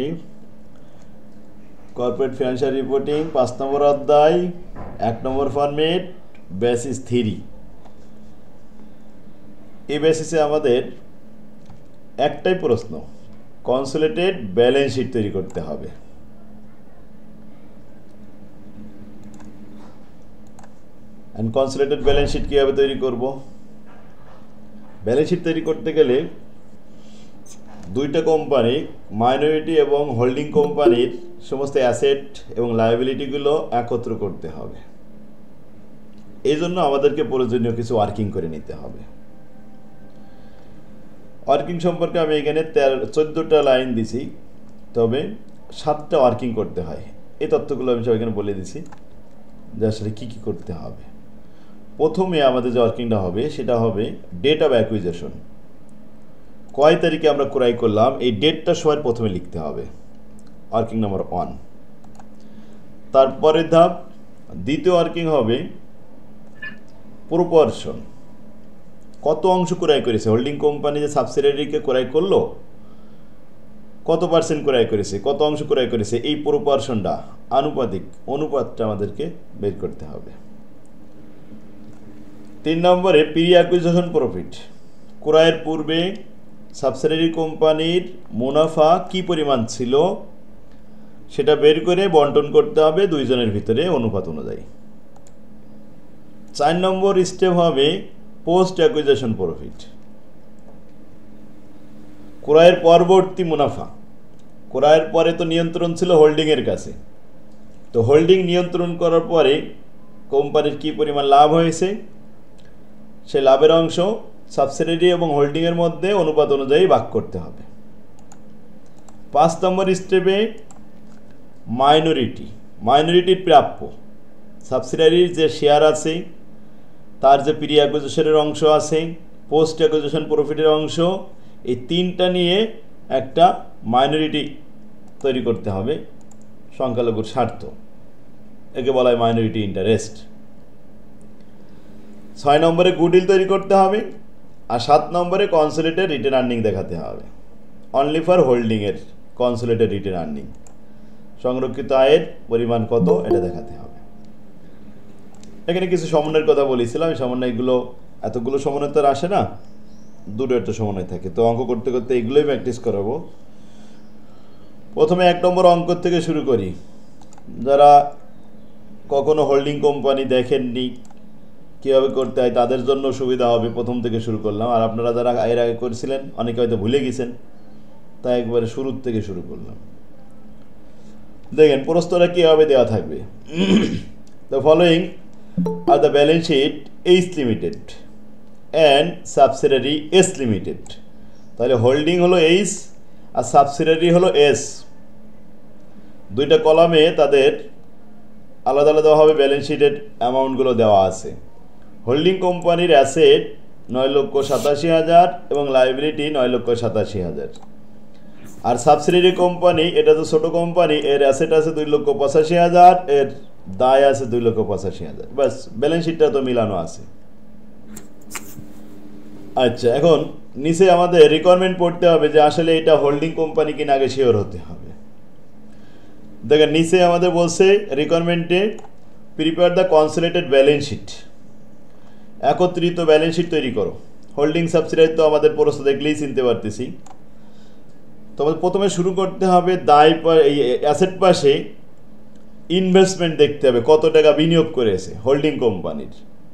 মোটামুটি corporate financial reporting 5 নম্বর অধ্যায় 1 নম্বর format basis 3। এই বেসিসে আমাদের একটাই প্রশ্ন, কনসোলিডেটেড ব্যালেন্স শিট তৈরি করতে হবে। এন্ড কনসোলিডেটেড ব্যালেন্স শিট কীভাবে তৈরি করব? ব্যালেন্স শিট তৈরি করতে গেলে দুইটা কোম্পানি, মাইনরিটি এবং হোল্ডিং কোম্পানির সমস্ত অ্যাসেট এবং লায়াবিলিটিগুলো একত্র করতে হবে। এই জন্য আমাদেরকে প্রয়োজনীয় কিছু ওয়ার্কিং করে নিতে হবে। ওয়ার্কিং সম্পর্কে আমি এখানে 14টা লাইন দিছি, তবে 7টা ওয়ার্কিং করতে হয়। এই তথ্যগুলো আমি সব এখানে বলে দিছি যে আসলে কী কী করতে হবে। প্রথমে আমাদের যে ওয়ার্কিংটা হবে সেটা হবে ডেট অফ অ্যাকুইজিশন। কয় তারিখে আমরা ক্রয় করলাম এই ডেটটা সবার প্রথমে লিখতে হবে, ওয়ার্কিং নাম্বার 1। তারপরে ধাপ দ্বিতীয় ওয়ার্কিং হবে প্রপোর্শন। কত অংশ ক্রয় করেছে হোল্ডিং কোম্পানি, যে সাবসিডিয়ারিকে ক্রয় করলো কত পার্সেন্ট ক্রয় করেছে, কত অংশ ক্রয় করেছে, এই প্রপোর্শনটা অনুপাতটা আমাদেরকে বের করতে হবে। 3 নম্বরে প্রি অ্যাকুইজিশন প্রফিট। ক্রয়ের পূর্বে সাবসিডিয়ারি কোম্পানির মুনাফা কি পরিমাণ ছিল সেটা বের করে বন্টন করতে হবে দুইজনের ভিতরে অনুপাত অনুযায়ী। 4 নম্বর স্টেপ হবে পোস্ট অ্যাকুইজিশন প্রফিট। ক্রয়ের পরবর্তী মুনাফা। ক্রয়ের পরে তো নিয়ন্ত্রণ ছিল হোল্ডিংয়ের কাছে, তো হোল্ডিং নিয়ন্ত্রণ করার পরে কোম্পানির কি পরিমাণ লাভ হয়েছে সে লাভের অংশ সাবসিডিয়ারি এবং হোল্ডিংয়ের মধ্যে অনুপাত অনুযায়ী ভাগ করতে হবে। 5 নম্বর স্টেপে মাইনরিটির প্রাপ্য। সাবসিডিয়ারির যে শেয়ার আছে, তার যে প্রি অ্যাকুইজিশনের অংশ আছে, পোস্ট অ্যাকুইজিশন প্রফিটের অংশ, এই 3টা নিয়ে একটা মাইনরিটি তৈরি করতে হবে সংখ্যালঘুর স্বার্থ, একে বলা হয় মাইনরিটি ইন্টারেস্ট। 6 নম্বরে গুডউইল তৈরি করতে হবে। আর 7 নম্বরে কনসোলিডেটেড রিটেন আর্নিং দেখাতে হবে। অনলি ফর হোল্ডিংয়ের কনসোলিডেটেড রিটেন আর্নিং, সংরক্ষিত আয়ের পরিমাণ কত এটা দেখাতে হবে। এখানে কিছু সমন্বয়ের কথা বলেছিলাম, এই সমন্বয়গুলো এতগুলো সমন্বয় তো আর আসে না, দুটো একটা সমন্বয় থাকে, তো অঙ্ক করতে করতে এগুলোই প্র্যাকটিস করাবো। প্রথমে 1 নম্বর অঙ্ক থেকে শুরু করি। যারা কখনো হোল্ডিং কোম্পানি দেখেননি কীভাবে করতে হয় তাদের জন্য সুবিধা হবে, প্রথম থেকে শুরু করলাম। আর আপনারা যারা এর আগে করেছিলেন অনেকে হয়তো ভুলে গেছেন, তাই একবারে শুরুর থেকে শুরু করলাম। দেখেন প্রশ্নটা কীভাবে দেওয়া থাকবে। The following are the balance sheet H limited and subsidiary S limited. তাহলে হোল্ডিং হলো এইচ আর সাবসিডিয়ারি হলো এস। দুইটা কলামে তাদের আলাদা আলাদাভাবে ব্যালেন্স শিটের অ্যামাউন্টগুলো দেওয়া আছে। হোল্ডিং কোম্পানির অ্যাসেট 9,87,000 এবং লাইবিলিটি 9,87,000। আর সাবসিডিয়ারি কোম্পানি, এটা তো ছোটো কোম্পানি, এর অ্যাসেট আছে 2,85,000, এর দায় আছে 2,85,000। ব্যাস, ব্যালেন্স শিটটা তো মিলানো আছে। আচ্ছা, এখন নিচে আমাদের রিকোয়ারমেন্ট পড়তে হবে যে আসলে এটা হোল্ডিং কোম্পানি কিনা আগে শিওর হতে হবে। দেখেন নিচে আমাদের বলছে রিকোয়ারমেন্টে prepare the consolidated balance sheet. একত্রিত ব্যালেন্স শিট তৈরি করো। হোল্ডিং সাবসিডিয়ারি তো আমাদের প্রশ্ন দেখলেই চিনতে পারতেছি। তবে প্রথমে শুরু করতে হবে এই অ্যাসেট পাশে ইনভেস্টমেন্ট দেখতে হবে, কত টাকা বিনিয়োগ করেছে হোল্ডিং কোম্পানির।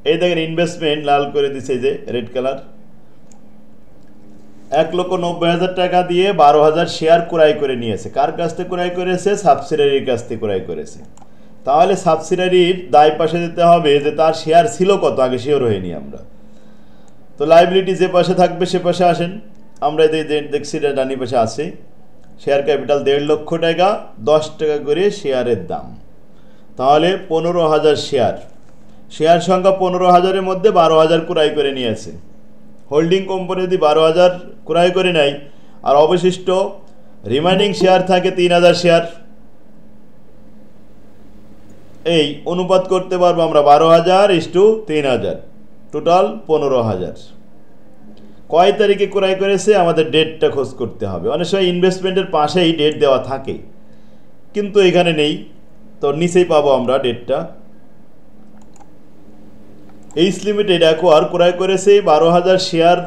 এই দেখেন ইনভেস্টমেন্ট লাল করে দিচ্ছে, যে রেড কালার। 1,90,000 টাকা দিয়ে 12,000 শেয়ার ক্রয় করে নিয়েছে। কার কাছ থেকে ক্রয় করেছে? সাবসিডিয়ারির কাছ থেকে ক্রয় করেছে। তাহলে সাবসিডিয়ারির দায় পাশে দিতে হবে যে তার শেয়ার ছিল কত, আগে শিওর হয়নি আমরা। তো লাইবিলিটি যে পাশে থাকবে সে পাশে আসেন। আমরা দেখছি ডানি পাশে আছে শেয়ার ক্যাপিটাল 1.5 লক্ষ টাকা, 10 টাকা করে শেয়ারের দাম। তাহলে 15,000 শেয়ার সংখ্যা 15,000-এর মধ্যে 12,000 ক্রয় করে নিয়েছে। হোল্ডিং কোম্পানি যদি 12,000 ক্রয় করে নেয় আর অবশিষ্ট রিমাইনিং শেয়ার থাকে 3,000 শেয়ার, এই অনুপাত করতে পারবো আমরা 12,000 = 3,000, টোটাল 15,000। কয় তারিখে ক্রয় করেছে আমাদের ডেটটা খোঁজ করতে হবে। অনেক সময় ইনভেস্টমেন্টের পাশেই ডেট দেওয়া থাকে, কিন্তু এখানে নেই, তো নিচেই পাবো আমরা ডেটটা। এইচ লিমিটেড অ্যাকোয়ার ক্রয় করেছে 12,000 share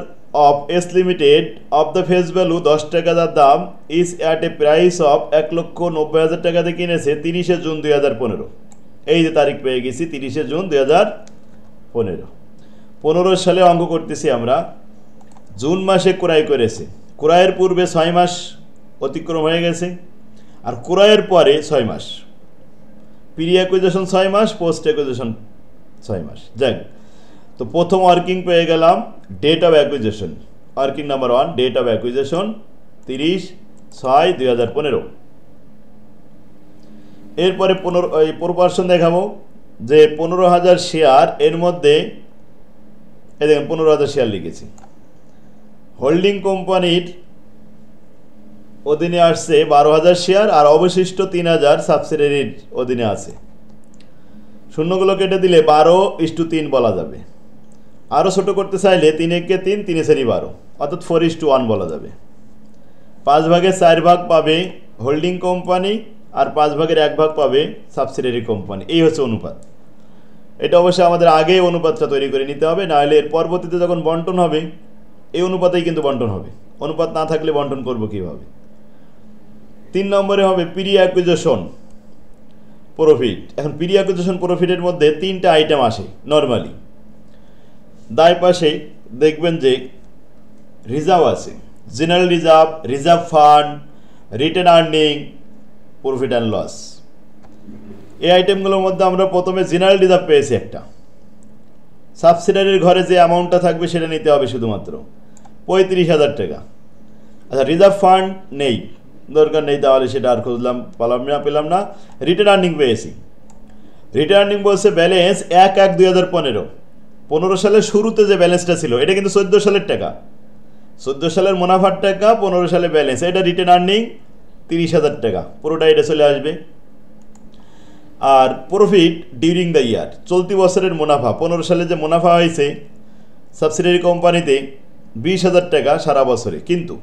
of S limited of the face value 10 টাকা, যার দাম is at a price of 1,90,000 টাকাতে কিনেছে 30শে জুন 2015। এই যে তারিখ পেয়ে গেছি 30শে জুন 2015। 15 সালে অঙ্ক করতেছি আমরা। জুন মাসে ক্রয় করেছে, ক্রয়ের পূর্বে 6 মাস অতিক্রম হয়ে গেছে, আর ক্রয়ের পরে 6 মাস। প্রি অ্যাকুইজিশন 6 মাস, পোস্ট অ্যাকুইজিশন 6 মাস। যাক, তো প্রথম ওয়ার্কিং পেয়ে গেলাম date of acquisition. Working number 1, date of acquisition 30/6/2015। এরপরে প্রপোর্শন দেখাবো যে 15,000 শেয়ার, এর মধ্যে এই দেখেন 15,000 শেয়ার লিখেছি। হোল্ডিং কোম্পানির অধীনে আসছে 12,000 শেয়ার, আর অবশিষ্ট 3,000 সাবসিডিয়ারির অধীনে আছে। শূন্যগুলো কেটে দিলে 12:3 বলা যাবে। আরও ছোটো করতে চাইলে 3 3 12, অর্থাৎ 4:1 বলা যাবে। 5 ভাগের 4 ভাগ পাবে হোল্ডিং কোম্পানি, আর 5 ভাগের 1 ভাগ পাবে সাবসিডিয়ারি কোম্পানি। এই হচ্ছে অনুপাত। এটা অবশ্যই আমাদের আগে অনুপাতটা তৈরি করে নিতে হবে, নাহলে এর পরবর্তীতে যখন বন্টন হবে এই অনুপাতেই কিন্তু বন্টন হবে। অনুপাত না থাকলে বন্টন করব কীভাবে? 3 নম্বরে হবে প্রি অ্যাকুইজিশন প্রফিট। এখন প্রি অ্যাকুইজিশন প্রফিটের মধ্যে 3টা আইটেম আসে নর্মালি। দায় পাশে দেখবেন যে রিজার্ভ আছে, general reserve, reserve fund, retain earning, profit and loss. এই আইটেমগুলোর মধ্যে আমরা প্রথমে জেনারেল রিজার্ভ পেয়েছি একটা। সাবসিডিয়ারির ঘরে যে অ্যামাউন্টটা থাকবে সেটা নিতে হবে শুধুমাত্র 35,000 টাকা। আচ্ছা, রিজার্ভ ফান্ড নেই, দরকার নেই, তাহলে সেটা আর খুঁজলাম পেলাম না। রিটেন আর্নিং পেয়েছি। রিটেন আর্নিং বলছে ব্যালেন্স 1/1/2015। 15 সালের শুরুতে যে ব্যালেন্সটা ছিল এটা কিন্তু 14 সালের টাকা, 14 সালের মুনাফার টাকা, 15 সালে ব্যালেন্স, এটা রিটেন আর্নিং 30,000 টাকা, পুরোটা এটা চলে আসবে। আর প্রফিট ডিউরিং দ্য ইয়ার, চলতি বছরের মুনাফা, 15 সালে যে মুনাফা হয়েছে সাবসিডিয়ারি কোম্পানিতে 20,000 টাকা সারা বছরে। কিন্তু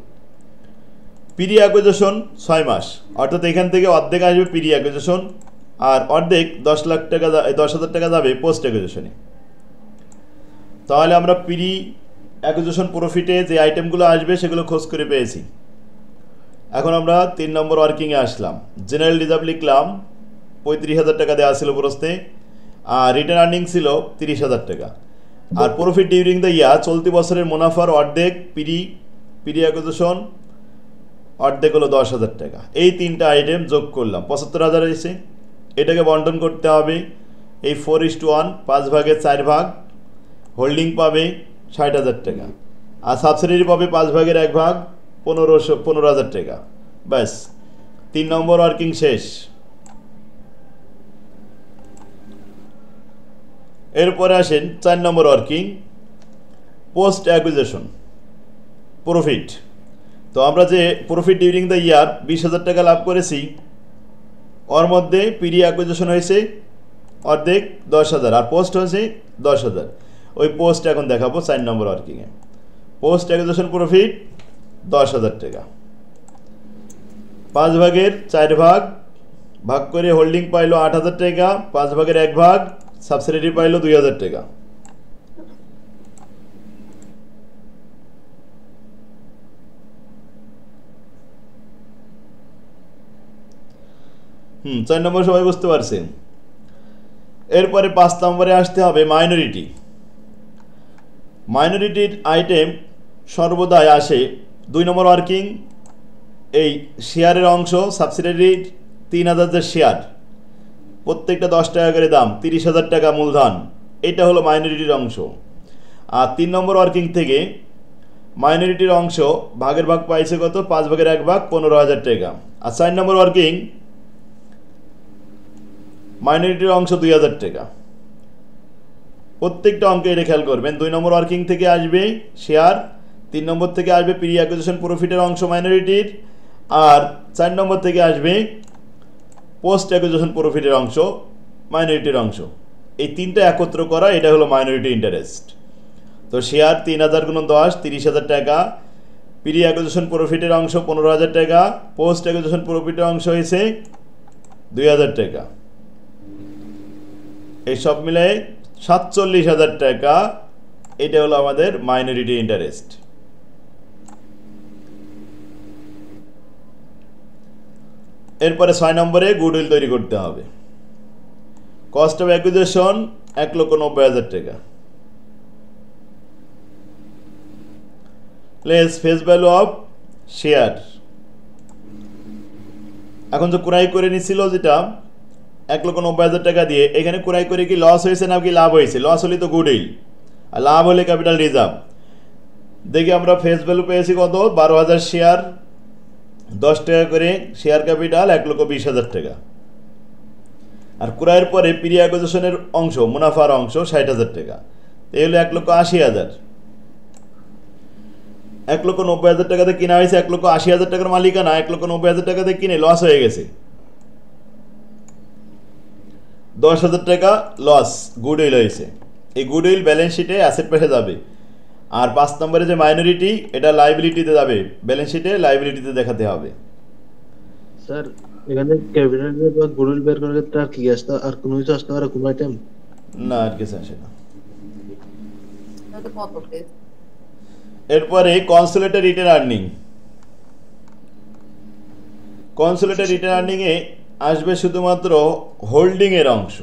প্রি অ্যাকুইজিশন 6 মাস, অর্থাৎ এখান থেকে অর্ধেক আসবে প্রি অ্যাকুইজিশন, আর অর্ধেক 10,000 টাকা যাবে পোস্ট অ্যাকুইজিশনে। তাহলে আমরা প্রি অ্যাকুইজিশন প্রফিটে যে আইটেমগুলো আসবে সেগুলো খোঁজ করে পেয়েছি। এখন আমরা 3 নম্বর ওয়ার্কিংয়ে আসলাম। জেনারেল রিজার্ভ লিখলাম 35,000 টাকা দেওয়া ছিল প্রশ্নে, আর রিটার্ন আর্নিং ছিল 30,000 টাকা। আর প্রফিট ডিউরিং দ্য ইয়ার, চলতি বছরের মুনাফার অর্ধেক প্রি অ্যাকুইজিশন, অর্ধেক হলো 10,000 টাকা। এই 3টা আইটেম যোগ করলাম 75,000 এসে। এটাকে বন্টন করতে হবে এই 4:1, 5 ভাগের 4 ভাগ। হোল্ডিং পাবে 60,000 টাকা, আর সাবসিডিয়ারি পাবে 5 ভাগের 1 ভাগ, 15,000 টাকা। ব্যাস, 3 নম্বর ওয়ার্কিং শেষ। এরপরে আসেন 4 নম্বর ওয়ার্কিং, পোস্ট অ্যাকুইজিশন প্রফিট। তো আমরা যে প্রফিট ডিউরিং দ্য ইয়ার 20,000 টাকা লাভ করেছি, ওর মধ্যে প্রি অ্যাকুইজিশন হয়েছে অর্ধেক 10,000, আর পোস্ট হয়েছে 10,000। ওই পোস্ট এখন দেখাবো 4 নম্বর ওয়ার্কিংয়ে। পোস্ট অ্যাকুইজিশন প্রফিট 10,000 টাকা, 5 ভাগের 4 ভাগ ভাগ করে হোল্ডিং পাইলো 8,000 টাকা, 5 ভাগের 1 ভাগ সাবসিডিয়ারি পাইলো 2,000 টাকা। চার নম্বর সবাই বুঝতে পারছেন। এরপরে 5 নম্বরে আসতে হবে মাইনরিটি। মাইনরিটির আইটেম সর্বদাই আসে 2 নম্বর ওয়ার্কিং। এই শেয়ারের অংশ, সাবসিডিয়ারির 3,000 যে শেয়ার, প্রত্যেকটা 10 টাকা করে দাম, 30,000 টাকা মূলধন, এটা হলো মাইনরিটির অংশ। আর 3 নম্বর ওয়ার্কিং থেকে মাইনরিটির অংশ ভাগের ভাগ পাইছে কত? 5 ভাগের 1 ভাগ, 15,000 টাকা। আর 4 নম্বর ওয়ার্কিং মাইনরিটির অংশ 2,000 টাকা। প্রত্যেকটা অঙ্কে এটা খেয়াল করবেন। 2 নম্বর ওয়ার্কিং থেকে আসবে শেয়ার, 3 নম্বর থেকে আসবে প্রি অ্যাকুইজিশন প্রফিটের অংশ মাইনরিটির, আর 4 নম্বর থেকে আসবে পোস্ট অ্যাকুইজিশন প্রফিটের অংশ মাইনরিটির অংশ। এই 3টা একত্র করা, এটা হলো মাইনরিটি ইন্টারেস্ট। তো শেয়ার 3000 গুণ 10 30,000 টাকা, প্রি অ্যাকুইজিশন প্রফিটের অংশ 15,000 টাকা, পোস্ট অ্যাকুইজিশন প্রফিটের অংশ হয়েছে 2,000 টাকা, এই সব মিলে 47,000 টাকা। এটা হলো আমাদের মাইনরিটি ইন্টারেস্ট। এরপরে 6 নম্বরে গুডউইল তৈরি করতে হবে। কস্ট অফ অ্যাকুইজিশন 1,90,000 টাকা, plus face value of share. এখন যে ক্রয় করে নিছিল যেটা 1,90,000 টাকা দিয়ে, এখানে ক্রয় করে কি লস হয়েছে না কি লাভ হয়েছে? লস হলে তো গুডউইল, আর লাভ হলে ক্যাপিটাল রিজার্ভ। দেখি আমরা ফেস ভ্যালু পেয়েছি কত? 12,000 শেয়ার, 10 টাকা করে শেয়ার ক্যাপিটাল 1,20,000 টাকা। আর ক্রয়ের পরে প্রি অ্যাকুইজিশনের অংশ, মুনাফার অংশ 60,000 টাকা, এই হলো 1,80,000। 1,90,000 টাকাতে কিনা হয়েছে, 1,80,000 টাকার মালিকানা 1,90,000 টাকাতে কিনে লস হয়ে গেছে, 10,000 টাকা লস গুডউইল হয়েছে। এই গুডউইল ব্যালেন্স শিটে অ্যাসেট পাশে যাবে। আর 5 নম্বরে যে মাইনরিটি, এটা লাইবিলিটিতে যাবে, ব্যালেন্স শিটে লাইবিলিটিতে দেখাতে হবে। স্যার এখানে ক্যাপিটাল বা গুডউইল বের করার ক্ষেত্রে আর কি আসতে, আর কোনো কিছু আসতে পারে, কোনো আইটেম? না, আর কিছু আসে না। এরপরে consolidated retained earning. Consolidated retained earning এ আসবে শুধুমাত্র হোল্ডিং এর অংশ।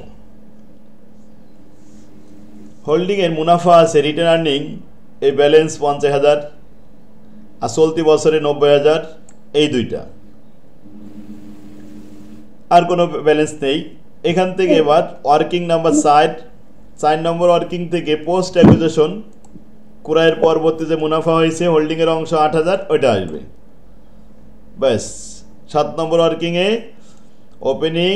হোল্ডিং এর মুনাফা আছে রিটেন আর্নিং, এই ব্যালেন্স 50,000 আর চলতি বছরে 90,000, এই দুইটা, আর কোনো ব্যালেন্স নেই। এখান থেকে এবার ওয়ার্কিং নাম্বার 4 নম্বর ওয়ার্কিং থেকে পোস্ট অ্যাকুইজিশন ক্রয়ের পরবর্তী যে মুনাফা হয়েছে হোল্ডিংয়ের অংশ 8,000, ওইটা আসবে। ব্যাস 7 নম্বর ওয়ার্কিংয়ে ওপেনিং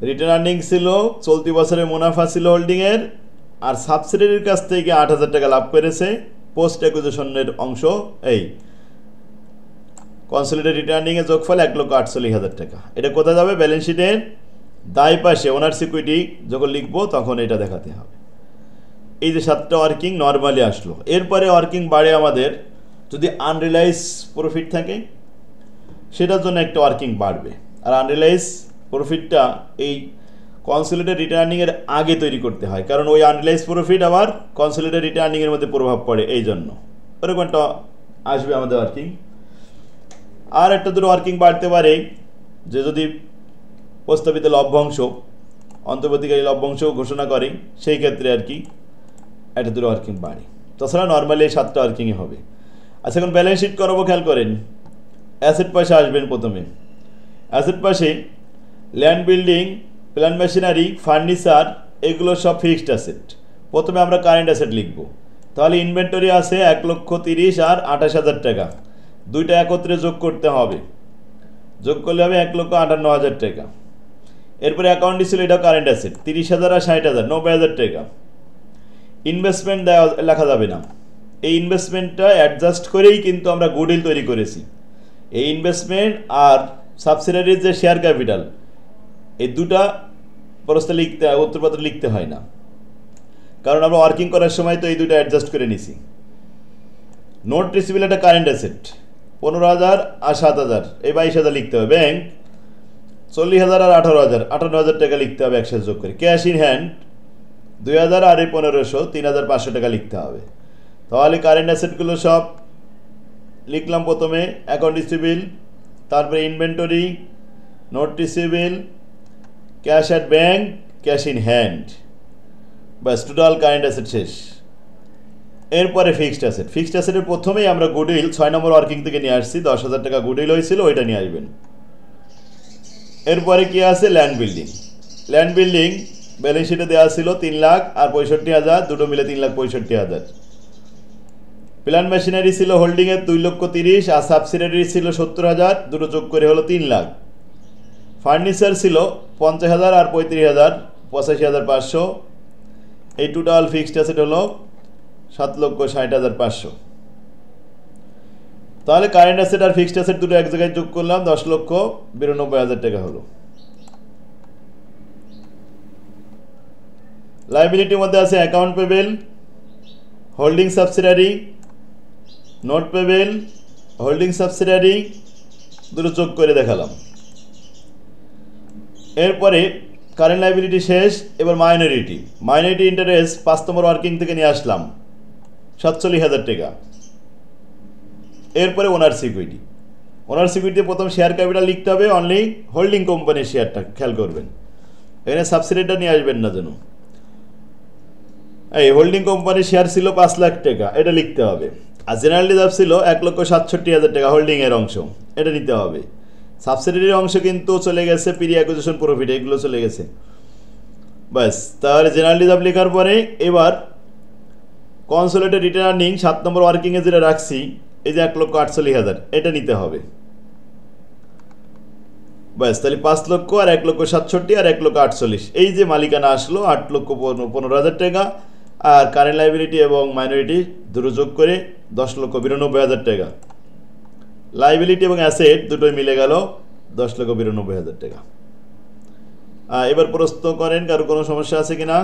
রিটার্ন আর্নিং ছিল, চলতি বছরের মুনাফা ছিল হোল্ডিংয়ের, আর সাবসিডিয়ারির কাছ থেকে 8,000 টাকা লাভ করেছে, পোস্ট অ্যাকুইজিশনের অংশ। এই কনসোলিডেটেড রিটার্ন আর্নিংয়ে যোগফল 1,48,000 টাকা। এটা কোথায় যাবে? ব্যালেন্স শিটের দায় পাশে ওনার্স ইকুইটি যখন লিখবো তখন এটা দেখাতে হবে। এই যে 7টা ওয়ার্কিং নর্মালি আসলো। এরপরে ওয়ার্কিং বাড়ে আমাদের যদি আনরিলাইজ প্রফিট থাকে, সেটার জন্য একটা ওয়ার্কিং বাড়বে। আর আনরিলাইজ প্রফিটটা এই কনসোলিডেটেড রিটার্ন আর্নিংয়ের আগে তৈরি করতে হয়, কারণ ওই আনরিলাইজ প্রফিট আবার কনসোলিডেটেড রিটার্ন আর্নিংয়ের মধ্যে প্রভাব পড়ে, এই জন্য ওরকম একটা আসবে আমাদের ওয়ার্কিং। আর একটা দুটো ওয়ার্কিং বাড়তে পারে যে যদি প্রস্তাবিত লভ্যাংশ, অন্তর্বর্তীকালী লভ্যাংশ ঘোষণা করে, সেই ক্ষেত্রে আর কি একটা দুটো ওয়ার্কিং বাড়ে। তাছাড়া নর্মালি এই 7টা ওয়ার্কিংই হবে। আচ্ছা, এখন ব্যালেন্স শিট করাবো, খেয়াল করেন। অ্যাসেট পাশে আসবেন প্রথমে। অ্যাসেট পাশে land, building, plant machinery, furniture, এগুলো সব ফিক্সড অ্যাসেট। প্রথমে আমরা কারেন্ট অ্যাসেট লিখব। তাহলে ইনভেন্টরি আছে 1,30,000 আর 28,000 টাকা, দুইটা একত্রে যোগ করতে হবে। যোগ করলে হবে 1,58,000 টাকা। এরপরে অ্যাকাউন্টে ছিল, এটা কারেন্ট অ্যাসেট 30,000 আর 60,000, 90,000 টাকা। ইনভেস্টমেন্ট দেওয়া লেখা যাবে না, এই ইনভেস্টমেন্টটা অ্যাডজাস্ট করেই কিন্তু আমরা গুডউইল তৈরি করেছি। এই ইনভেস্টমেন্ট আর সাবসিডিয়ারির যে শেয়ার ক্যাপিটাল, এই দুটা প্রস্তাব লিখতে হয়, উত্তরপত্র লিখতে হয় না, কারণ আমরা ওয়ার্কিং করার সময় তো এই দুটো অ্যাডজাস্ট করে নিছি। নোট রিসিভেবল একটা কারেন্ট অ্যাসেট 15,000 আর 7,000, এই 22,000 লিখতে হবে। ব্যাংক 40,000 আর 18,000, 58,000 টাকা লিখতে হবে একসাথে যোগ করে। ক্যাশ ইন হ্যান্ড 2,000 আর 1500, 3,500 টাকা লিখতে হবে। তাহলে কারেন্ট অ্যাসেটগুলো সব লিখলাম প্রথমে, অ্যাকাউন্ট রিসিভেবল, তারপরে inventory, note receivable, cash at bank, cash in hand, bus total current asset শেষ। এরপরে ফিক্সড অ্যাসেট। ফিক্সড অ্যাসেটের প্রথমেই আমরা গুডউইল 6 নম্বর ওয়ার্কিং থেকে নিয়ে আসছি, 10,000 টাকা গুডউইল হয়েছিল, ওইটা নিয়ে আসবেন। এরপরে কি আছে? Land building. Land building balance শিটে দেওয়া ছিল 3,00,000 আর 65,000, দুটো মিলে 3,65,000। প্ল্যান্ট মেশিনারি ছিল হোল্ডিংয়ের 2,30,000 আর সাবসিডিয়ারি ছিল 70,000, দুটো যোগ করে হলো 3,00,000। ফার্নিচার ছিল 50,000 আর 35,000, 85,500। এই টোটাল ফিক্সড অ্যাসেট হলো 7,60,500। তাহলে কারেন্ট অ্যাসেট আর ফিক্সড অ্যাসেট দুটো এক জায়গায় যোগ করলাম, 10,92,000 টাকা হলো। লাইবিলিটির মধ্যে আছে account payable, holding subsidiary, note payable, holding subsidiary দুটো যোগ করে দেখালাম। এরপরে কারেন্ট লাইবিলিটি শেষ, এবার মাইনরিটি ইন্টারেস্ট 5 নম্বর ওয়ার্কিং থেকে নিয়ে আসলাম 47,000 টাকা। এরপরে ওনার সিকিউরিটি প্রথম শেয়ার ক্যাপিটাল লিখতে হবে, অনলি হোল্ডিং কোম্পানির শেয়ারটা খেয়াল করবেন, এখানে সাবসিডিটা নিয়ে আসবেন না যেন। এই হোল্ডিং কোম্পানির শেয়ার ছিল 5 লাখ টাকা, এটা লিখতে হবে। আর জেনারেল রিজার্ভ ছিল 1,67,000 টাকা, হোল্ডিংয়ের অংশ, এটা নিতে হবে। সাবসিডির অংশ কিন্তু চলে গেছে, প্রি অ্যাকুইজিশন প্রফিট এগুলো চলে গেছে। ব্যাস, তাহলে জেনারেল রিজার্ভ লেখার পরে এবার কনসোলিডেটেড রিটার্ন আর্নিং 7 নম্বর ওয়ার্কিংয়ে যেটা রাখছি, এই যে 1,48,000 এটা নিতে হবে। ব্যাস, তাহলে 5 লক্ষ আর 1,67,000 আর 1,48,000, এই যে মালিকানা আসলো 8,15,000 টাকা। আর কারেন্ট লাইবিলিটি এবং মাইনরিটি দুটো যোগ করে 10,92,000 টাকা। লাইবিলিটি এবং অ্যাসেট দুটোই মিলে গেল 10,92,000 টাকা। এবার প্রশ্ন করেন, কারো কোনো সমস্যা আছে কিনা?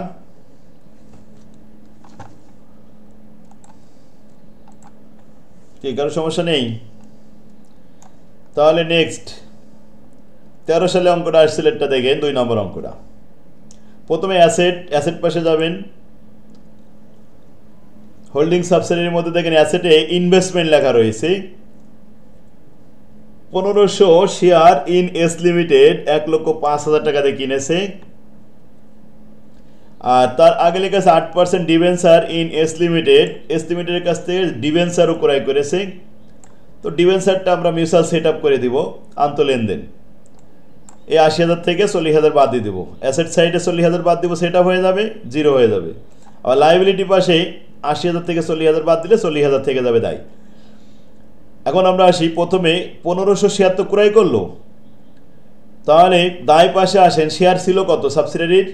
কি কারো সমস্যা নেই? তাহলে নেক্সট 13 সালে অঙ্কটা আসছিল, এটা দেখেন 2 নম্বর অঙ্কটা। প্রথমে অ্যাসেট পাশে যাবেন, হোল্ডিং সাবসিডির মধ্যে দেখেন অ্যাসেটে ইনভেস্টমেন্ট লেখা রয়েছে 1500 শেয়ার ইন এস লিমিটেড 1,05,000 টাকা দিয়ে কিনেছে। আর তার আগে লেখা আছে 8% ডিবেঞ্চার ইন এস লিমিটেডের কাছ থেকে ডিবেঞ্চারও ক্রয় করেছে। তো ডিবেঞ্চারটা আমরা মিউচুয়াল সেট আপ করে দিব, আন্ত লেনদেন। এই 80,000 থেকে 40,000 বাদ দিয়ে দেবো, অ্যাসেট সাইডে 40,000 বাদ দিব, সেট আপ হয়ে যাবে, 0 হয়ে যাবে। আর লাইবিলিটি পাশে 80,000 থেকে 40,000 বাদ দিলে 40,000 থেকে যাবে দায়। এখন আমরা আসি, প্রথমে 1500 শেয়ার তো ক্রয় করলো, তাহলে দায় পাশে আসেন, শেয়ার ছিল কত সাবসিডিয়ারির?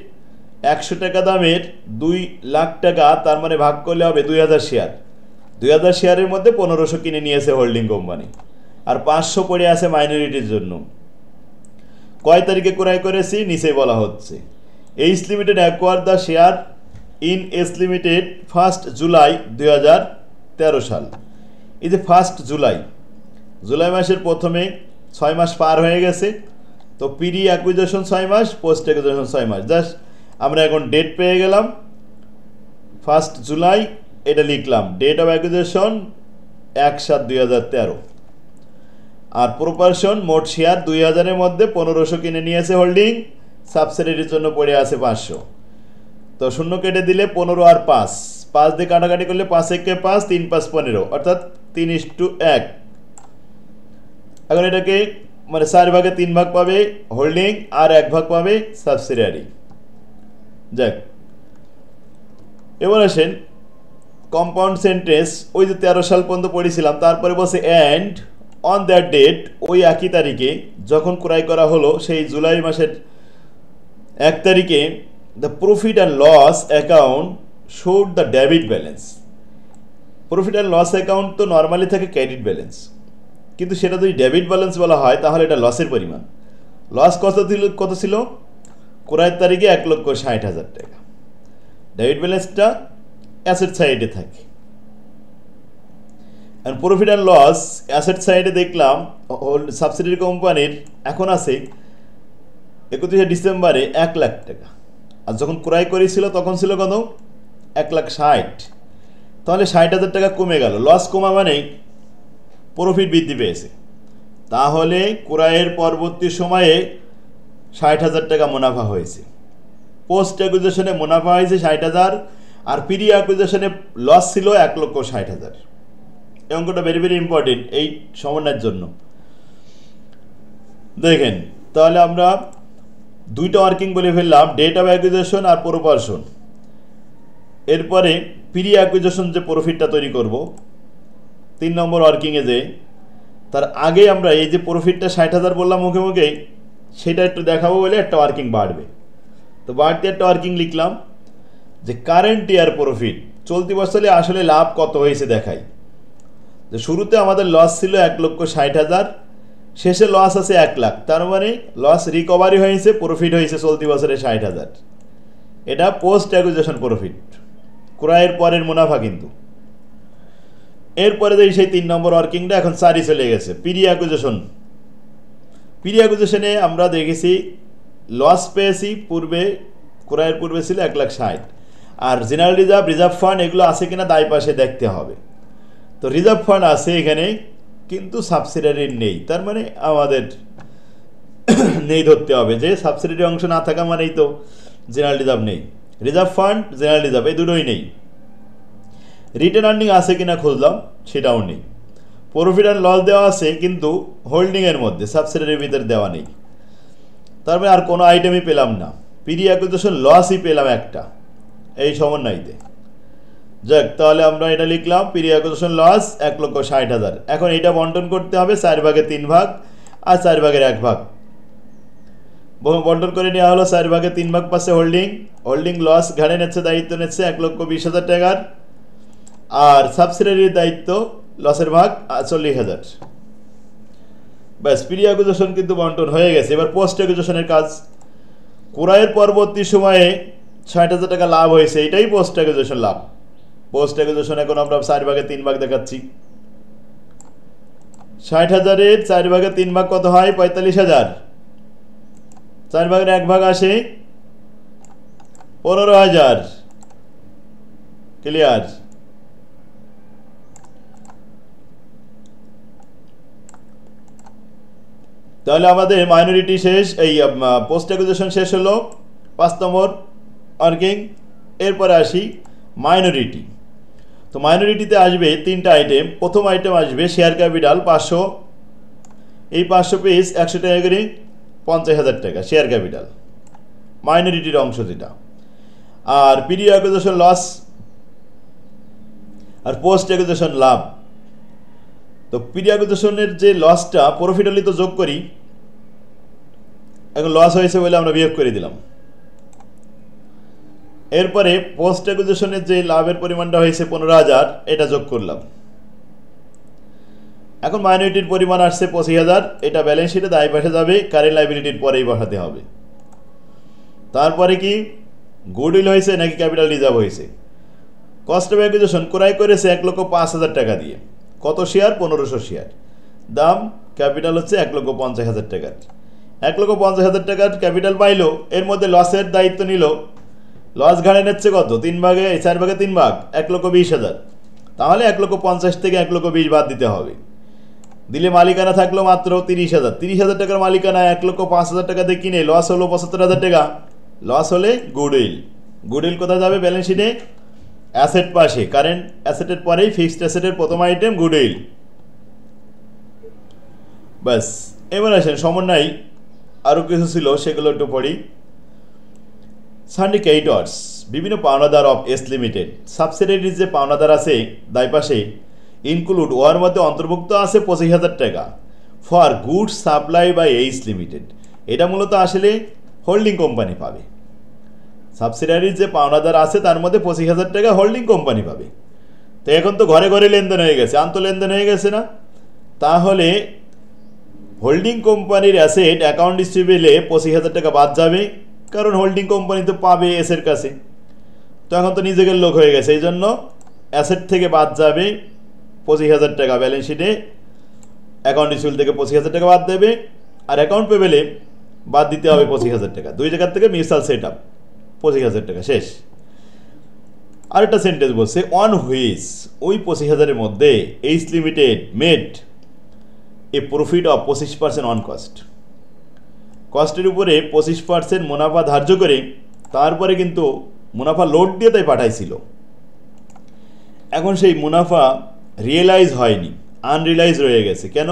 100 টাকা দামের 2 লাখ টাকা, তার মানে ভাগ করলে হবে 2,000 শেয়ার। 2,000 শেয়ারের মধ্যে 1500 কিনে নিয়েছে হোল্ডিং কোম্পানি, আর 500 পড়ে আছে মাইনরিটির জন্য। কয় তারিখে ক্রয় করেছি নিচে বলা হচ্ছে, H limited acquire the share in S limited 1 July 2013 সাল। এই যে 1 জুলাই মাসের প্রথমে 6 মাস পার হয়ে গেছে, তো প্রি অ্যাকুইজিশন 6 মাস, পোস্ট অ্যাকুইজিশন 6 মাস। জাস্ট আমরা এখন ডেট পেয়ে গেলাম 1 জুলাই, এটা লিখলাম, ডেট অফ অ্যাকুইজিশন 1/7/2013। আর প্রপারশন মোট শেয়ার 2,000-এর মধ্যে 1500 কিনে নিয়েছে হোল্ডিং, সাবসিডির জন্য পড়ে আছে 500। তো শূন্য কেটে দিলে 15 আর 5 দিয়ে কাটাকাটি করলে 5 একে 5, 3 5 15, অর্থাৎ 3:1। এখন এটাকে মানে 4 ভাগে 3 ভাগ পাবে হোল্ডিং, আর 1 ভাগ পাবে সাবসিডিয়ারি। যাক, এবার আসেন কম্পাউন্ড সেন্টেন্স, ওই যে 13 সাল পর্যন্ত পড়েছিলাম, তারপরে বসে অ্যান্ড অন দ্যাট ডেট, ওই একই তারিখে যখন ক্রয় করা হলো, সেই জুলাই মাসের 1 তারিখে the profit and loss account showed the debit balance. Profit and loss account তো নর্মালি থাকে ক্রেডিট ব্যালেন্স, কিন্তু সেটা যদি ডেবিট ব্যালেন্স বলা হয় তাহলে এটা লসের পরিমাণ। লস কত ছিল? ক্রয়ের তারিখে 1,60,000 টাকা। ডেবিট ব্যালেন্সটা অ্যাসেট সাইডে থাকে, আর প্রফিট অ্যান্ড লস অ্যাসেট সাইডে দেখলাম সাবসিডিয়ারি কোম্পানির এখন আছে 31 ডিসেম্বরে 1 লাখ টাকা, আর যখন ক্রয় করেছিল তখন ছিল কত? 1,60,000। তাহলে 60,000 টাকা কমে গেল। লস কমা মানে প্রফিট বৃদ্ধি পেয়েছে, তাহলে ক্রয়ের পরবর্তী সময়ে 60,000 টাকা মুনাফা হয়েছে। পোস্ট অ্যাকুইজিশনে মুনাফা হয়েছে 60,000, আর প্রি অ্যাকুইজিশনে লস ছিল 1,60,000। এই অঙ্কটা ভেরি ভেরি ইম্পর্টেন্ট এই সমন্বয়ের জন্য। দেখেন, তাহলে আমরা 2টা ওয়ার্কিং বলে ফেললাম, ডেট অফ অ্যাকুইজিশন আর প্রপারশন। এরপরে প্রি অ্যাকুইজিশন যে প্রফিটটা তৈরি করব 3 নম্বর ওয়ার্কিংয়ে, যে তার আগে আমরা এই যে প্রফিটটা 60,000 বললাম মুখে মুখে, সেটা একটু দেখাবো বলে একটা ওয়ার্কিং বাড়বে। তো বাড়তি একটা ওয়ার্কিং লিখলাম যে কারেন্ট ইয়ার প্রফিট, চলতি বছরে আসলে লাভ কত হয়েছে দেখাই। যে শুরুতে আমাদের লস ছিল 1,60,000, শেষে লস আছে 1 লাখ, তার মানে লস রিকভারি হয়েছে, প্রফিট হয়েছে চলতি বছরে 60,000। এটা পোস্ট অ্যাকুইজিশন প্রফিট, ক্রয়ের পরের মুনাফা কিন্তু। এরপরে দেখি সেই 3 নম্বর ওয়ার্কিংটা এখন 4ই চলে গেছে প্রি অ্যাকুইজিশন। প্রি অ্যাকুইজিশনে আমরা দেখেছি লস পেয়েছি পূর্বে, ক্রয়ের পূর্বে ছিল 1,60,000, আর জেনারেল রিজার্ভ ফান্ড এগুলো আছে কিনা দায় পাশে দেখতে হবে। তো রিজার্ভ ফান্ড আছে এখানে কিন্তু সাবসিডারি নেই, তার মানে আমাদের নেই ধরতে হবে যে সাবসিডারি অংশ না থাকা মানেই তো জেনারেল রিজার্ভ নেই। রিজার্ভ ফান্ড জেনারেল রিজার্ভ এই দুটোই নেই। রিটেন আর্নিং আছে কিনা খুঁজলাম, সেটাও নেই। প্রফিট অ্যান্ড লস দেওয়া আছে কিন্তু হোল্ডিংয়ের মধ্যে, সাবসিডারির ভিতরে দেওয়া নেই। তার মানে আর কোনো আইটেমই পেলাম না, প্রি অ্যাকুইজিশন লসই পেলাম একটা এই সমন্বয়তে। যাক, তাহলে আমরা এটা লিখলাম প্রি অ্যাকুইজিশন লস 1,60,000। এখন এটা বন্টন করতে হবে 4 ভাগে 3 ভাগ আর 4 ভাগের 1 ভাগ। বন্টন করে নেওয়া হলো 4 ভাগে 3 ভাগ পাশে হোল্ডিং লস ঘাড়ে নিচ্ছে, দায়িত্ব নিচ্ছে 1,20,000 টাকার, আর সাবসিডারির দায়িত্ব লসের ভাগ 40,000। ব্যাস, প্রি অ্যাকুইজিশন কিন্তু বন্টন হয়ে গেছে। এবার পোস্ট অ্যাকুইজিশনের কাজ। ক্রয়ের পরবর্তী সময়ে 60,000 টাকা লাভ হয়েছে, এটাই পোস্ট অ্যাকুইজিশন লাভ। পোস্ট অ্যাকুইজিশন এখন আমরা 4 ভাগে 3 ভাগ দেখাচ্ছি। 60,000-এর 4 ভাগে 3 ভাগ কত হয়? 45,000। 4 ভাগের 1 ভাগ আসে 15,000। ক্লিয়ার? তাহলে আমাদের মাইনরিটি শেষ, এই পোস্ট অ্যাকুইজিশন শেষ হলো 5 নম্বর ওয়ার্কিং। এরপরে আসি মাইনরিটি। তো মাইনরিটিতে আসবে 3টা আইটেম। প্রথম আইটেম আসবে শেয়ার ক্যাপিটাল 500, এই 500 পিস 100 টাকা করে 50,000 টাকা শেয়ার ক্যাপিটাল, মাইনরিটির অংশ যেটা। আর প্রি অ্যাকুইজিশন লস আর পোস্ট অ্যাকুইজিশন লাভ। তো প্রি অ্যাকুইজিশনের যে লসটা প্রফিট হলে তো যোগ করি, এখন লস হয়েছে বলে আমরা বিয়োগ করে দিলাম। এরপরে পোস্ট অ্যাকুইজিশনের যে লাভের পরিমাণটা হয়েছে 15,000, এটা যোগ করলাম। এখন মাইনরিটির পরিমাণ আসছে 25,000, এটা ব্যালেন্স শিটে দায় পাশে যাবে, কারেন্ট লাইবিলিটির পরেই বসাতে হবে। তারপরে কি গুডউইল হয়েছে নাকি ক্যাপিটাল রিজার্ভ হয়েছে? কস্ট অফ অ্যাকুইজিশন ক্রয় করেছে 1,05,000 টাকা দিয়ে। কত শেয়ার? 1500 শেয়ার। দাম ক্যাপিটাল হচ্ছে 1,50,000 টাকার। 1,50,000 টাকার ক্যাপিটাল পাইলো, এর মধ্যে লসের দায়িত্ব নিল। লস ঘাড়ে নিচ্ছে কত? 4 ভাগে 3 ভাগ 1,20,000। তাহলে 1,50,000 থেকে 1,20,000 বাদ দিতে হবে। দিলে মালিকানা থাকলো মাত্র 30,000। 30,000 টাকার মালিকানা 1,05,000 টাকা দিয়ে কিনে লস হলো 75,000 টাকা। লস হলে গুডউইল। গুডউইল কোথায় যাবে? ব্যালেন্স শিটে অ্যাসেট পাশে, কারেন্ট অ্যাসেটের পরেই ফিক্সড অ্যাসেটের প্রথম আইটেম গুডউইল। ব্যাস, এবার আসেন সমন্বয় আরও কিছু ছিল সেগুলো একটু পড়ি। সিন্ডিকেটর্স, বিভিন্ন পাওনাদার অফ এস লিমিটেড। সাবসিডিয়ারির যে পাওনাদার আছে দায় পাশে ইনক্লুড, ওর মধ্যে অন্তর্ভুক্ত আছে 25,000 টাকা for goods supply by S limited. এটা মূলত আসলে হোল্ডিং কোম্পানি পাবে। সাবসিডিয়ারির যে পাওনাদার আছে তার মধ্যে 25,000 টাকা হোল্ডিং কোম্পানি পাবে। তো এখন তো ঘরে ঘরে লেনদেন হয়ে গেছে, আন্ত লেনদেন হয়ে গেছে না? তাহলে হোল্ডিং কোম্পানির অ্যাসেট অ্যাকাউন্ট রিসিভেবলে 25,000 টাকা বাদ যাবে, কারণ হোল্ডিং কোম্পানি তো পাবে এসের কাছে। তো এখন তো নিজেদের লোক হয়ে গেছে, এই জন্য অ্যাসেট থেকে বাদ যাবে 25,000 টাকা। ব্যালেন্স শিটে অ্যাকাউন্ট রিসিভেবল থেকে 25,000 টাকা বাদ দেবে, আর অ্যাকাউন্ট পেবেলে বাদ দিতে হবে 25,000 টাকা। দুই জায়গার থেকে মিউচুয়াল সেট আপ 25,000 টাকা শেষ। আরেকটা সেন্টেন্স বলছে অন হুইচ ওই 25,000-এর মধ্যে H limited made a profit of 25% on cost. কস্টের উপরে 25% মুনাফা ধার্য করে তারপরে কিন্তু মুনাফা লোড দিয়ে তাই পাঠাইছিল। এখন সেই মুনাফা রিয়েলাইজ হয়নি, আনরিয়েলাইজ রয়ে গেছে। কেন?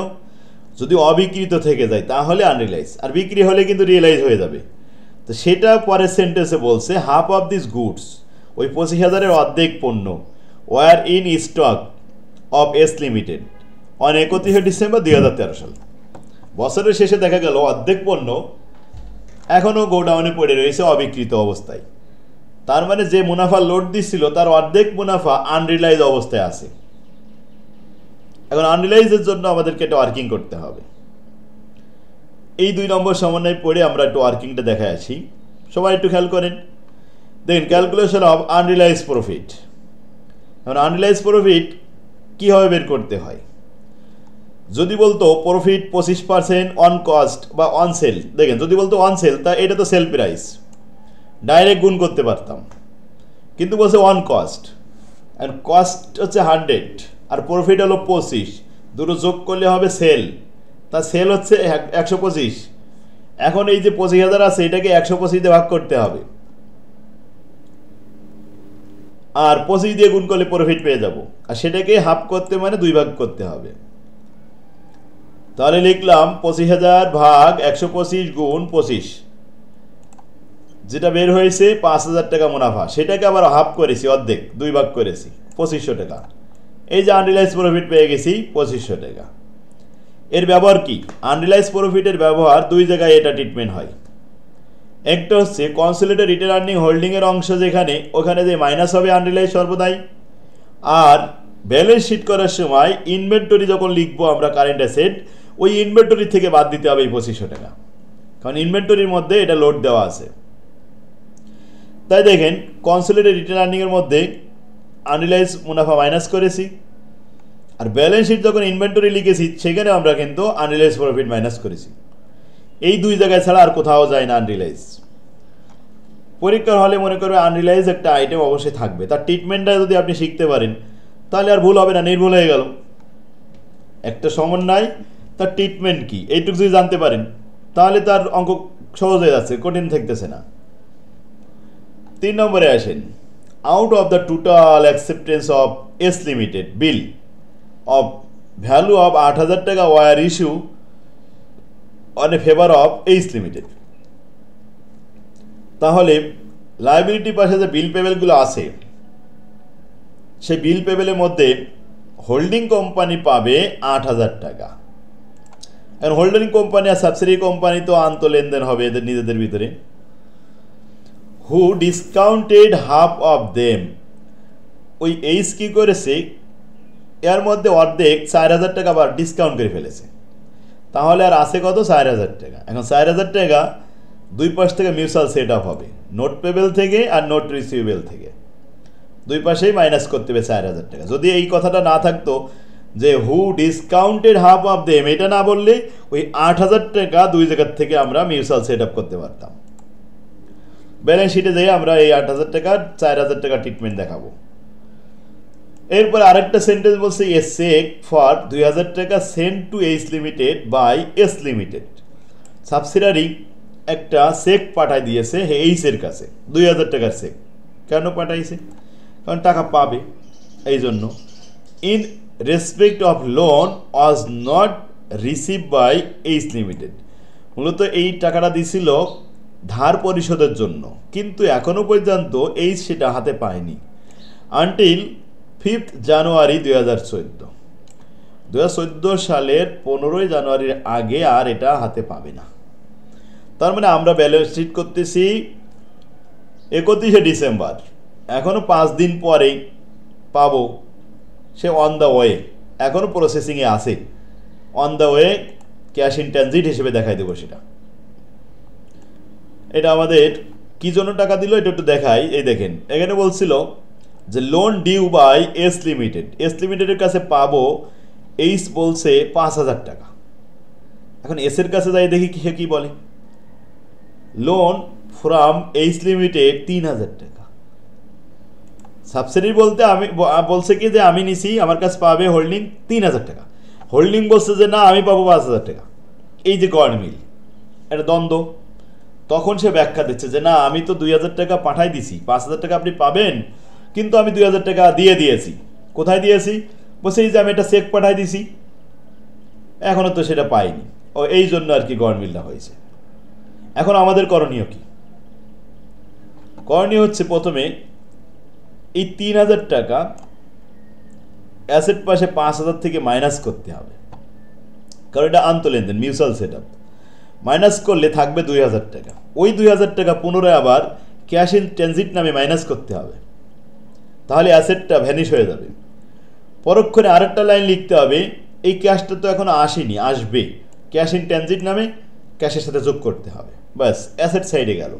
যদি অবিকৃত থেকে যায় তাহলে আনরিয়েলাইজ, আর বিক্রি হলে কিন্তু রিয়েলাইজ হয়ে যাবে। তো সেটা পরের সেন্টেন্সে বলছে হাফ অফ দিস গুডস, ওই 25,000-এর অর্ধেক পণ্য were in stock of S limited on 31 December 2013 সাল। বছরের শেষে দেখা গেল অর্ধেক পণ্য এখনও গোডাউনে পড়ে রয়েছে অবিকৃত অবস্থায়। তার মানে যে মুনাফা লোড দিচ্ছিল তার অর্ধেক মুনাফা আনরিয়েলাইজ অবস্থায় আছে। এখন আনরিয়েলাইজের জন্য আমাদেরকে একটা ওয়ার্কিং করতে হবে। এই 2 নম্বর সমন্বয় পড়ে আমরা একটু ওয়ার্কিংটা দেখে আসি। সবাই একটু খেয়াল করেন, দেখেন ক্যালকুলেশন অফ আনরিয়েলাইজ প্রফিট। এখন আনরিয়েলাইজ প্রফিট কীভাবে বের করতে হয়? যদি বলতো প্রফিট 25% অন কস্ট বা অন সেল, দেখেন যদি বলতো অন সেল তা এটা তো সেল প্রাইস, ডাইরেক্ট গুণ করতে পারতাম, কিন্তু বলছে অন কস্ট, অ্যান্ড কস্ট হচ্ছে 100 আর প্রফিট হলো 25, দুটো যোগ করলে হবে সেল, তা সেল হচ্ছে 125। এখন এই যে 25,000 আছে এটাকে 125 দিয়ে ভাগ করতে হবে, আর 25 দিয়ে গুণ করলে প্রফিট পেয়ে যাব, আর সেটাকে হাফ করতে মানে 2 ভাগ করতে হবে। তাহলে লিখলাম 25,000 ভাগ 125 গুণ 25, যেটা বের হয়েছে 5,000 টাকা মুনাফা, সেটাকে আবার হাফ করেছি, অর্ধেক 2 ভাগ করেছি 2500 টাকা। এই যে আনরিয়ালাইজ প্রফিট পেয়ে গেছি 2500 টাকা। এর ব্যবহার কি? আনরিয়ালাইজ প্রফিটের ব্যবহার দুই জায়গায় এটা ট্রিটমেন্ট হয়। একটা হচ্ছে কনসোলিডেটেড রিটেন আর্নিং হোল্ডিংয়ের অংশ যেখানে, ওখানে যে মাইনাস হবে আনরিয়ালাইজ সর্বদাই, আর ব্যালেন্স শিট করার সময় ইনভেন্টরি যখন লিখবো আমরা কারেন্ট অ্যাসেট, ওই ইনভেন্টরি থেকে বাদ দিতে হবে এই 2500 টাকা, কারণ ইনভেন্টরির মধ্যে এটা লোড দেওয়া আছে। তাই দেখেন কনসোলিডেটেড রিটেন আর্নিংয়ের মধ্যে আনরিয়ালাইজ মুনাফা মাইনাস করেছি, আর ব্যালেন্স শিট যখন ইনভেন্টরি লিখেছি সেখানে আমরা কিন্তু আনরিয়ালাইজ প্রফিট মাইনাস করেছি। এই দুই জায়গায় ছাড়া আর কোথাও যায় না আনরিয়ালাইজ। পরীক্ষার হলে মনে করবে আনরিয়ালাইজ একটা আইটেম অবশ্যই থাকবে, তার ট্রিটমেন্টটা যদি আপনি শিখতে পারেন তাহলে আর ভুল হবে না, নির্ভুল হয়ে গেল। একটা সমন্বয়, তার ট্রিটমেন্ট কি এইটুকু যদি জানতে পারেন তাহলে তার অঙ্ক সহজ হয়ে যাচ্ছে, কঠিন থাকতেছে না। 3 নম্বরে আসেন, out of the total acceptance of S limited bill of value of 8,000 টাকা were issue on a favour of H limited. তাহলে লায়াবিলিটি পাশে যে বিল পেবেলগুলো আছে সেই বিল পেবেলের মধ্যে হোল্ডিং কোম্পানি পাবে 8,000 টাকা। এখন হোল্ডিং কোম্পানি আর সাবসিডারি কোম্পানি তো আন্ত লেনদেন হবে এদের নিজেদের ভিতরে। হু ডিসকাউন্টেড হাফ অফ দেম, ওই এইচ কি করেছে এর মধ্যে অর্ধেক 4,000 টাকা আবার ডিসকাউন্ট করে ফেলেছে, তাহলে আর আছে কত? 4,000 টাকা। এখন 4,000 টাকা দুই পাশ থেকে মিউচুয়াল সেট আপ হবে, নোট পেবেল থেকে আর নোট রিসিভেবল থেকে, দুই পাশেই মাইনাস করতে হবে 4,000 টাকা। যদি এই কথাটা না থাকতো যে হু ডিসকাউন্টেড হাফ অফ দেম, এটা না বললে ওই 8,000 টাকা দুই জায়গার থেকে আমরা মিউচুয়াল সেট আপ করতে পারতাম। ব্যালেন্স শিটে যেয়ে আমরা এই 8,000 টাকা 4,000 টাকা ট্রিটমেন্ট দেখাবো। এরপর আরেকটা সেন্টেন্স বলছে এ চেক ফর 2,000 টাকা send to H limited by S limited. Subsidiary একটা চেক পাঠাই দিয়েছে এইচের কাছে 2,000 টাকার চেক। কেন পাঠাইছে? কারণ টাকা পাবে এই জন্য। In respect of loan was not receive by H limited, মূলত এই টাকাটা দিছিল ধার পরিশোধের জন্য, কিন্তু এখনো পর্যন্ত এইচ সেটা হাতে পায়নি আনটিল 5 জানুয়ারি 2014। 2014 সালের 15 জানুয়ারির আগে আর এটা হাতে পাবে না। তার মানে আমরা ব্যালেন্স শিট করতেছি 31 ডিসেম্বর, এখনো 5 দিন পরেই পাবো। সে অন দ্য ওয়ে, এখনো প্রসেসিংয়ে আছে, on the way cash in transit হিসেবে দেখাই দেবো সেটা। এটা আমাদের কি জন্য টাকা দিল এটা একটু দেখাই। এই দেখেন এখানে বলছিল যে loan due by S limited, S লিমিটেডের কাছে পাবো, এইচ বলছে 5,000 টাকা। এখন এস এর কাছে যাই দেখি সে কি বলে, লোন ফ্রম এইচ লিমিটেড 3,000 টাকা। সাবসিডি বলতে আমি বলছে কি যে আমি নিছি, আমার কাছে পাবে হোল্ডিং 3,000 টাকা, হোল্ডিং বলছে যে না আমি পাবো 5,000 টাকা। এই যে গড়মিল, এটা দ্বন্দ্ব। তখন সে ব্যাখ্যা দিচ্ছে যে না আমি তো 2,000 টাকা পাঠাই দিছি, 5,000 টাকা আপনি পাবেন, কিন্তু আমি 2,000 টাকা দিয়ে দিয়েছি। কোথায় দিয়েছি? বলছে এই যে আমি একটা চেক পাঠাই দিছি, এখনো তো সেটা পাইনি, ও এই জন্য আর কি গড়মিলটা হয়েছে। এখন আমাদের করণীয় কি? করণীয় হচ্ছে প্রথমে এই 3,000 টাকা অ্যাসেট পাশে 5,000 থেকে মাইনাস করতে হবে, কারণ এটা আন্তঃলেনদেন মিউচুয়াল সেট আপ। মাইনাস করলে থাকবে 2,000 টাকা। ওই 2,000 টাকা পুনরায় আবার ক্যাশ ইন ট্রানজিট নামে মাইনাস করতে হবে, তাহলে অ্যাসেটটা ভ্যানিশ হয়ে যাবে। পরক্ষণে আরেকটা লাইন লিখতে হবে, এই ক্যাশটা তো এখনো আসেনি, আসবে, ক্যাশ ইন ট্রানজিট নামে ক্যাশের সাথে যোগ করতে হবে, ব্যাস অ্যাসেট সাইডে গেল।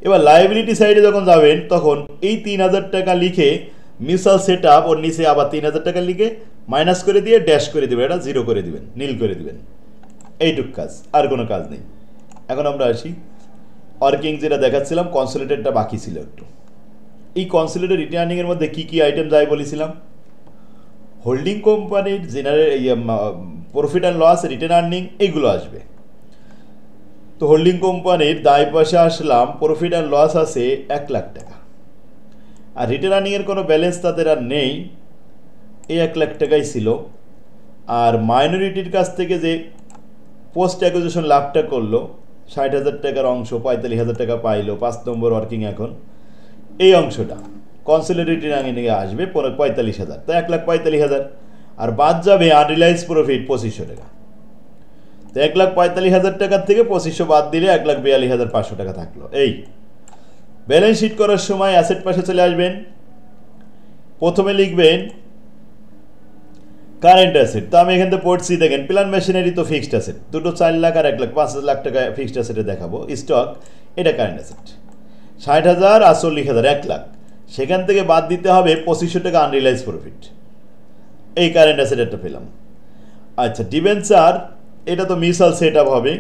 এবার লায়াবিলিটি সাইডে যখন যাবেন তখন এই 3,000 টাকা লিখে মিউচুয়াল সেট আপ, ওর নিচে আবার 3,000 টাকা লিখে মাইনাস করে দিয়ে ড্যাশ করে দিবেন, এটা জিরো করে দিবেন, নীল করে দিবেন, এইটুক কাজ, আর কোনো কাজ নেই। এখন আমরা আসি ওয়ার্কিং যেটা দেখাচ্ছিলাম, কনসোলিডেটটা বাকি ছিল একটু। এই কনসোলিডেট রিটার্নিংয়ের মধ্যে কী কী আইটেম যায় বলেছিলাম? হোল্ডিং কোম্পানির general profit and loss, retain earning, এগুলো আসবে। তো হোল্ডিং কোম্পানির দায় পয়সা আসলাম, প্রফিট অ্যান্ড লস আছে 1 লাখ টাকা, আর রিটেন আর্নিংয়ের কোনো ব্যালেন্স তাদের আর নেই, এই 1 লাখ টাকাই ছিল। আর মাইনরিটির কাছ থেকে যে পোস্ট অ্যাকুইজিশন লাভটা করলো 60,000 টাকার অংশ, 45,000 টাকা পাইলো 5 নম্বর ওয়ার্কিং, এখন এই অংশটা কনসোলিডেটেড রিটেন আর্নিংয়ে আসবে 45,000, তো 1,45,000, আর বাদ যাবে আনরিয়ালাইজ প্রফিট 2500 টাকা। তো 1,45,000 টাকার থেকে 2500 বাদ দিলে 1,42,500 টাকা থাকলো। এই ব্যালেন্স শিট করার সময় অ্যাসেট পাশে চলে আসবেন, প্রথমে লিখবেন কারেন্ট অ্যাসেট। তো আমি এখান থেকে পড়ছি, দেখেন প্ল্যান্ট মেশিনারি তো ফিক্সড অ্যাসেট, দুটো 4 লাখ আর 1 লাখ, 5 লাখ টাকা ফিক্সড অ্যাসেটে দেখাবো। স্টক এটা কারেন্ট অ্যাসেট, 60,000 আর 40,000, 1 লাখ, সেখান থেকে বাদ দিতে হবে 2500 টাকা আনরিয়ালাইজ প্রফিট, এই কারেন্ট অ্যাসেট একটা পেলাম। আচ্ছা, ডিবেঞ্চার, এটা তো মিউচুয়াল সেট আপ হবে,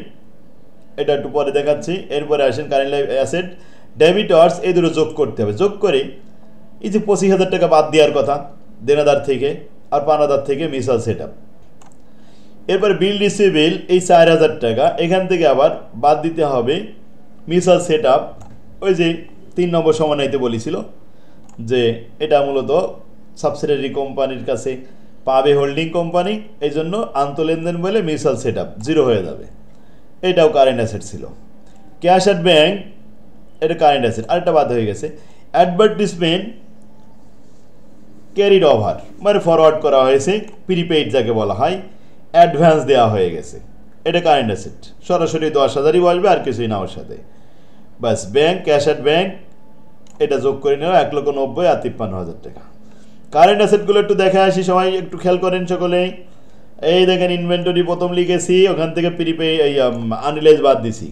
এটা একটু পরে দেখাচ্ছি। এরপরে আসেন কারেন্ট অ্যাসেট, ডেবিটর্স, এই দুটো যোগ করতে হবে। যোগ করে এই যে 25,000 টাকা বাদ দেওয়ার কথা দেনাদার থেকে আর পানাদার থেকে, মিউচুয়াল সেট আপ। এরপরে বিল রিসিভেবল, এই 4,000 টাকা, এখান থেকে আবার বাদ দিতে হবে মিউচুয়াল সেট আপ। ওই যে 3 নম্বর সমানাইতে বলেছিল যে এটা মূলত সাবসিডিয়ারি কোম্পানির কাছে পাবে হোল্ডিং কোম্পানি, এই জন্য আন্তঃলেনদেন বলে মিউচুয়াল সেট আপ জিরো হয়ে যাবে, এটাও কারেন্ট অ্যাসেট ছিল। ক্যাশ অ্যাট ব্যাংক, এটা কারেন্ট অ্যাসেট, আরেকটা বাদ হয়ে গেছে। অ্যাডভার্টিসমেন্ট ক্যারিড ওভার, মানে ফরওয়ার্ড করা হয়েছে, প্রিপেইড যাকে বলা হয়, অ্যাডভান্স দেওয়া হয়ে গেছে, এটা কারেন্ট অ্যাসেট, সরাসরি 10,000ই বসবে, আর কিছুই না ওর সাথে। বাস, ব্যাংক, ক্যাশ অ্যাট ব্যাংক, এটা যোগ করে নেওয়া 1,90,000 আর 53,000 টাকা। কারেন্ট অ্যাসেটগুলো একটু দেখে আসি, সবাই একটু খেয়াল করেন সকলে। এই দেখেন ইনভেন্টরি প্রথম লিখেছি, ওখান থেকে আনরিয়ালাইজ বাদ দিছি,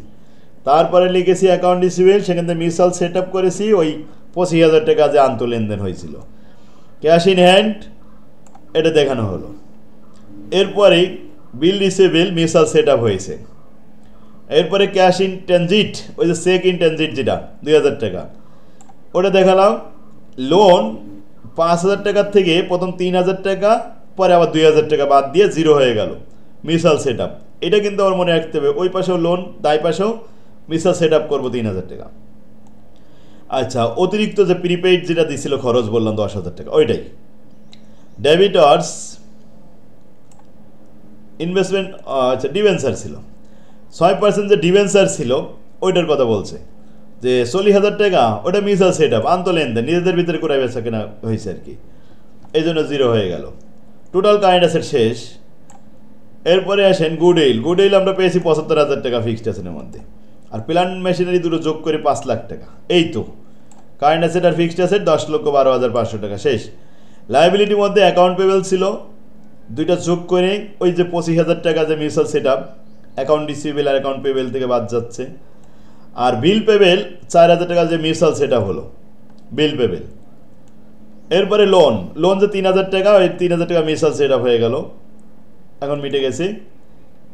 তারপরে লিখেছি অ্যাকাউন্ট রিসিভেবল, সেখান থেকে মিউচুয়াল সেট আপ করেছি, ওই 25,000 টাকা যে আন্তঃলেনদেন হয়েছিল। ক্যাশ ইন হ্যান্ড, এটা দেখানো হলো। এরপরে বিল রিসিভেবল, মিউচুয়াল সেট আপ হয়েছে। এরপরে ক্যাশ ইন ট্রানজিট, ওই যে চেক ইন ট্রানজিট যেটা 2,000 টাকা, ওটা দেখালাম। লোন 5,000 টাকার থেকে প্রথম 3,000 টাকা, পরে আবার 2,000 টাকা বাদ দিয়ে জিরো হয়ে গেল, মিউচুয়াল সেট আপ। এটা কিন্তু আমার মনে রাখতে হবে, ওই পাশেও লোন, দায় পাশেও মিউচুয়াল সেট আপ করবো 3,000 টাকা। আচ্ছা, অতিরিক্ত যে প্রিপেইড যেটা দিছিল খরচ বললাম 10,000 টাকা, ওইটাই। ডেবিটর্স, ইনভেস্টমেন্ট, আচ্ছা ডিভেন্সার ছিল 6% যে ডিভেন্সার ছিল, ওইটার কথা বলছে যে 40,000 টাকা, ওটা মিউচুয়াল সেট আপ, আন্তঃলেনদেন নিজেদের ভিতরে করে বেচা কেনা হয়েছে আর কি, এই জন্য জিরো হয়ে গেল। টোটাল কারেন্ট অ্যাসেট শেষ। এরপরে আসেন গুডউইল। গুডউইল আমরা পেয়েছি 75,000 টাকা ফিক্সড অ্যাসেটের মধ্যে, আর প্ল্যান্ট মেশিনারি দুটো যোগ করে 5 লাখ টাকা। এই তো কারেন্ট অ্যাসেট আর ফিক্সড অ্যাসেট 10,12,500 টাকা শেষ। লায়াবিলিটির মধ্যে অ্যাকাউন্ট পেবেল ছিল, দুইটা যোগ করে ওই যে 25,000 টাকা যে mutual set up, account receivable আর অ্যাকাউন্ট পেবেল থেকে বাদ যাচ্ছে। আর বিল পেবেল 4,000 টাকা যে মিউচুয়াল সেট আপ হলো, বিল পেবেল। এরপরে লোন, লোন যে 3,000 টাকা, ওই 3,000 টাকা মিউচুয়াল সেট আপ হয়ে গেল, এখন মিটে গেছে।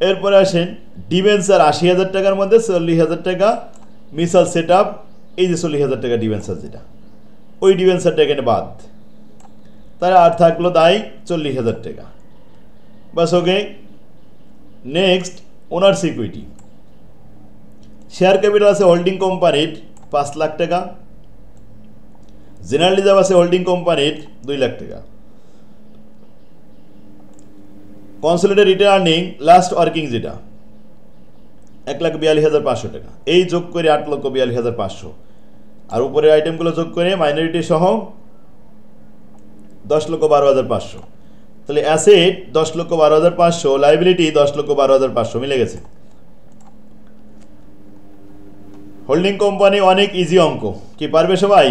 এরপরে আসেন ডিবেঞ্চার 80,000 টাকার মধ্যে 40,000 টাকা মিউচুয়াল সেট আপ, এই যে 40,000 টাকা ডিবেঞ্চার যেটা, ওই ডিবেঞ্চারটা এখানে বাদ, তার আর থাকলো দায় 40,000 টাকা। বাস, okay. Next, owners equity. Share capital আছে হোল্ডিং কোম্পানির 5 লাখ টাকা, জেনারেল রিজার্ভ আছে হোল্ডিং কোম্পানির 2 লাখ টাকা। Consolidated retained earning last working যেটা 1,42,500 টাকা, এই যোগ করে 8,42,500, আর উপরের আইটেমগুলো যোগ করে মাইনরিটি সহ 10,12,500। তাহলে অ্যাসেট 10,12,500, লাইবিলিটি 10,12,500, মিলে গেছে। হোল্ডিং কোম্পানি অনেক ইজি অঙ্ক, কি পারবে সবাই?